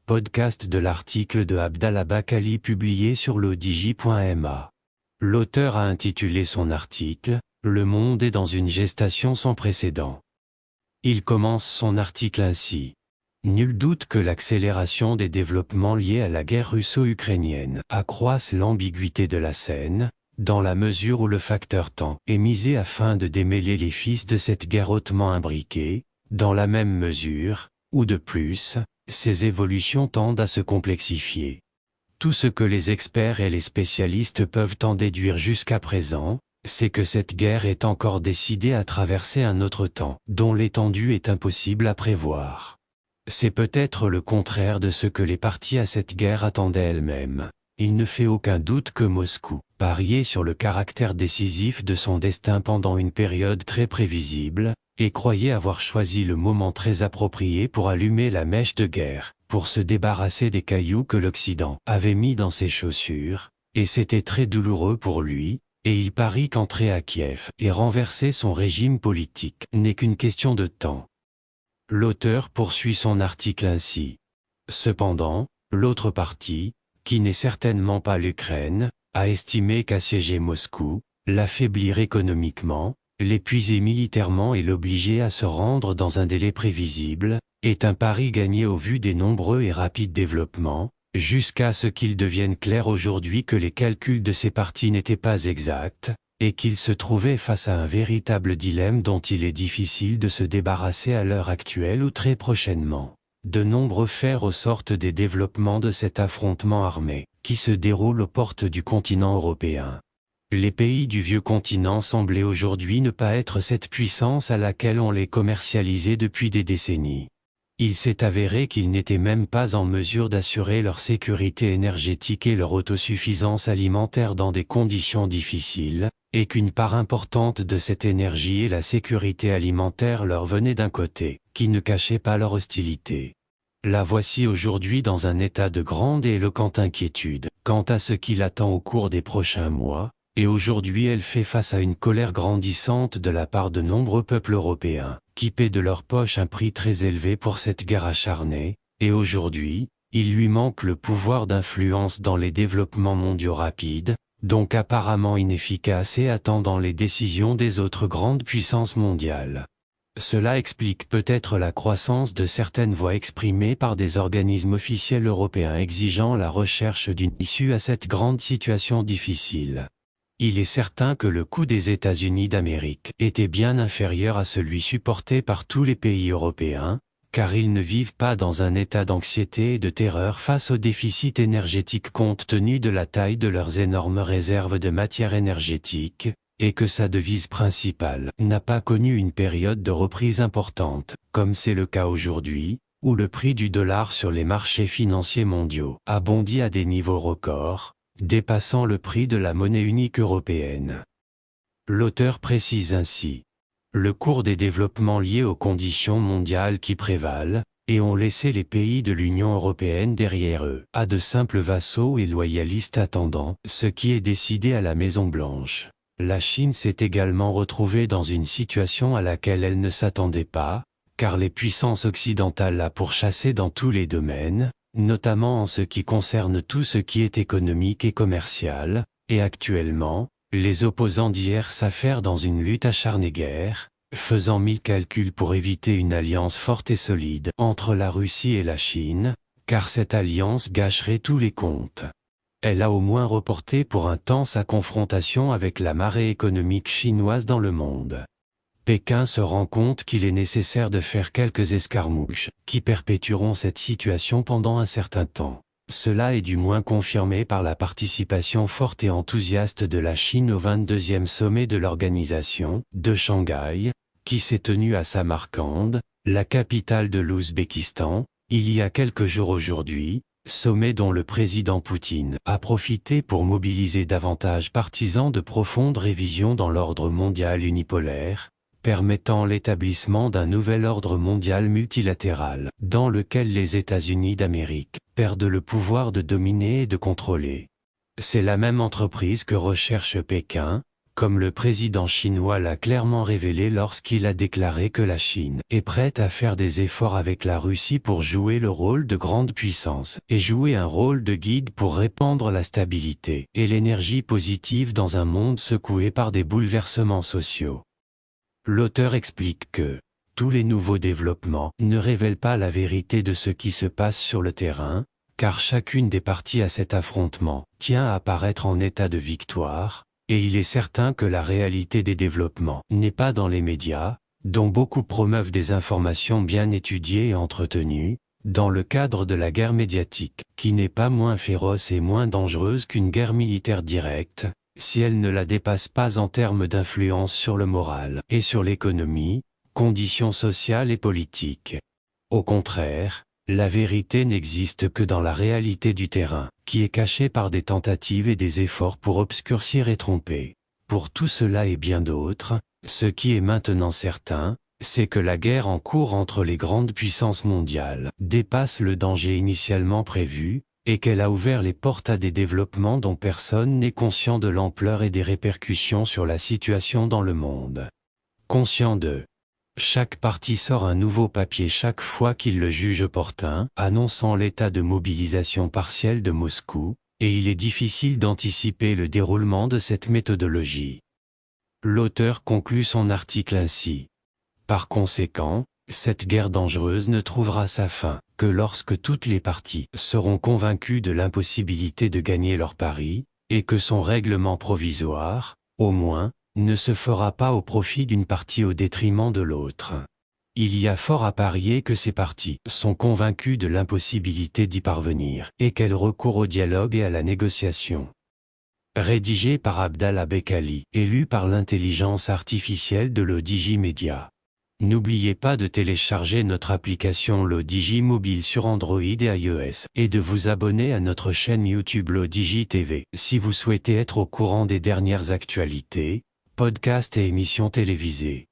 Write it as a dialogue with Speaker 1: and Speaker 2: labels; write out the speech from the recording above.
Speaker 1: podcast de l'article de Abdallah Bakali publié sur l'odj.ma. L'auteur a intitulé son article « Le monde est dans une gestation sans précédent ». Il commence son article ainsi. Nul doute que l'accélération des développements liés à la guerre russo-ukrainienne accroisse l'ambiguïté de la scène, dans la mesure où le facteur temps est misé afin de démêler les fils de cette guerre hautement imbriquée, dans la même mesure, ou de plus, ces évolutions tendent à se complexifier. Tout ce que les experts et les spécialistes peuvent en déduire jusqu'à présent, c'est que cette guerre est encore décidée à traverser un autre temps, dont l'étendue est impossible à prévoir. C'est peut-être le contraire de ce que les parties à cette guerre attendaient elles-mêmes. Il ne fait aucun doute que Moscou pariait sur le caractère décisif de son destin pendant une période très prévisible, et croyait avoir choisi le moment très approprié pour allumer la mèche de guerre, pour se débarrasser des cailloux que l'Occident avait mis dans ses chaussures, et c'était très douloureux pour lui, et il parie qu'entrer à Kiev et renverser son régime politique n'est qu'une question de temps. L'auteur poursuit son article ainsi. Cependant, l'autre partie, qui n'est certainement pas l'Ukraine, a estimé qu'assiéger Moscou, l'affaiblir économiquement, l'épuiser militairement et l'obliger à se rendre dans un délai prévisible, est un pari gagné au vu des nombreux et rapides développements, jusqu'à ce qu'il devienne clair aujourd'hui que les calculs de ces partis n'étaient pas exacts, et qu'il se trouvait face à un véritable dilemme dont il est difficile de se débarrasser à l'heure actuelle ou très prochainement. De nombreux faits ressortent des développements de cet affrontement armé, qui se déroule aux portes du continent européen. Les pays du vieux continent semblaient aujourd'hui ne pas être cette puissance à laquelle on les commercialisait depuis des décennies. Il s'est avéré qu'ils n'étaient même pas en mesure d'assurer leur sécurité énergétique et leur autosuffisance alimentaire dans des conditions difficiles, et qu'une part importante de cette énergie et la sécurité alimentaire leur venait d'un côté, qui ne cachait pas leur hostilité. La voici aujourd'hui dans un état de grande et éloquente inquiétude, quant à ce qui l'attend au cours des prochains mois, et aujourd'hui elle fait face à une colère grandissante de la part de nombreux peuples européens, qui paient de leur poche un prix très élevé pour cette guerre acharnée, et aujourd'hui, il lui manque le pouvoir d'influence dans les développements mondiaux rapides, donc apparemment inefficaces et attendant les décisions des autres grandes puissances mondiales. Cela explique peut-être la croissance de certaines voix exprimées par des organismes officiels européens exigeant la recherche d'une issue à cette grande situation difficile. Il est certain que le coût des États-Unis d'Amérique était bien inférieur à celui supporté par tous les pays européens, car ils ne vivent pas dans un état d'anxiété et de terreur face au déficit énergétique compte tenu de la taille de leurs énormes réserves de matière énergétique, et que sa devise principale n'a pas connu une période de reprise importante, comme c'est le cas aujourd'hui, où le prix du dollar sur les marchés financiers mondiaux a bondi à des niveaux records, dépassant le prix de la monnaie unique européenne. L'auteur précise ainsi. Le cours des développements liés aux conditions mondiales qui prévalent, et ont laissé les pays de l'Union européenne derrière eux, à de simples vassaux et loyalistes attendant ce qui est décidé à la Maison-Blanche. La Chine s'est également retrouvée dans une situation à laquelle elle ne s'attendait pas, car les puissances occidentales la pourchassaient dans tous les domaines, notamment en ce qui concerne tout ce qui est économique et commercial, et actuellement, les opposants d'hier s'affairent dans une lutte acharnée guerre, faisant 1000 calculs pour éviter une alliance forte et solide entre la Russie et la Chine, car cette alliance gâcherait tous les comptes. Elle a au moins reporté pour un temps sa confrontation avec la marée économique chinoise dans le monde. Pékin se rend compte qu'il est nécessaire de faire quelques escarmouches, qui perpétueront cette situation pendant un certain temps. Cela est du moins confirmé par la participation forte et enthousiaste de la Chine au 22e sommet de l'organisation, de Shanghai, qui s'est tenu à Samarcande, la capitale de l'Ouzbékistan, il y a quelques jours aujourd'hui, sommet dont le président Poutine a profité pour mobiliser davantage partisans de profondes révisions dans l'ordre mondial unipolaire, permettant l'établissement d'un nouvel ordre mondial multilatéral, dans lequel les États-Unis d'Amérique perdent le pouvoir de dominer et de contrôler. C'est la même entreprise que recherche Pékin, comme le président chinois l'a clairement révélé lorsqu'il a déclaré que la Chine est prête à faire des efforts avec la Russie pour jouer le rôle de grande puissance et jouer un rôle de guide pour répandre la stabilité et l'énergie positive dans un monde secoué par des bouleversements sociaux. L'auteur explique que tous les nouveaux développements ne révèlent pas la vérité de ce qui se passe sur le terrain, car chacune des parties à cet affrontement tient à paraître en état de victoire, et il est certain que la réalité des développements n'est pas dans les médias, dont beaucoup promeuvent des informations bien étudiées et entretenues, dans le cadre de la guerre médiatique, qui n'est pas moins féroce et moins dangereuse qu'une guerre militaire directe, si elle ne la dépasse pas en termes d'influence sur le moral et sur l'économie, conditions sociales et politiques. Au contraire, la vérité n'existe que dans la réalité du terrain, qui est cachée par des tentatives et des efforts pour obscurcir et tromper. Pour tout cela et bien d'autres, ce qui est maintenant certain, c'est que la guerre en cours entre les grandes puissances mondiales dépasse le danger initialement prévu, et qu'elle a ouvert les portes à des développements dont personne n'est conscient de l'ampleur et des répercussions sur la situation dans le monde. Conscient de chaque parti sort un nouveau papier chaque fois qu'il le juge opportun, annonçant l'état de mobilisation partielle de Moscou, et il est difficile d'anticiper le déroulement de cette méthodologie. L'auteur conclut son article ainsi. Par conséquent, cette guerre dangereuse ne trouvera sa fin que lorsque toutes les parties seront convaincues de l'impossibilité de gagner leur pari, et que son règlement provisoire, au moins, ne se fera pas au profit d'une partie au détriment de l'autre. Il y a fort à parier que ces parties sont convaincues de l'impossibilité d'y parvenir et qu'elles recourent au dialogue et à la négociation. Rédigé par Abdallah Bekali et lu par l'intelligence artificielle de l'Odigi Media. N'oubliez pas de télécharger notre application l'Odigi Mobile sur Android et iOS et de vous abonner à notre chaîne YouTube l'Odigi TV si vous souhaitez être au courant des dernières actualités, podcasts et émissions télévisées.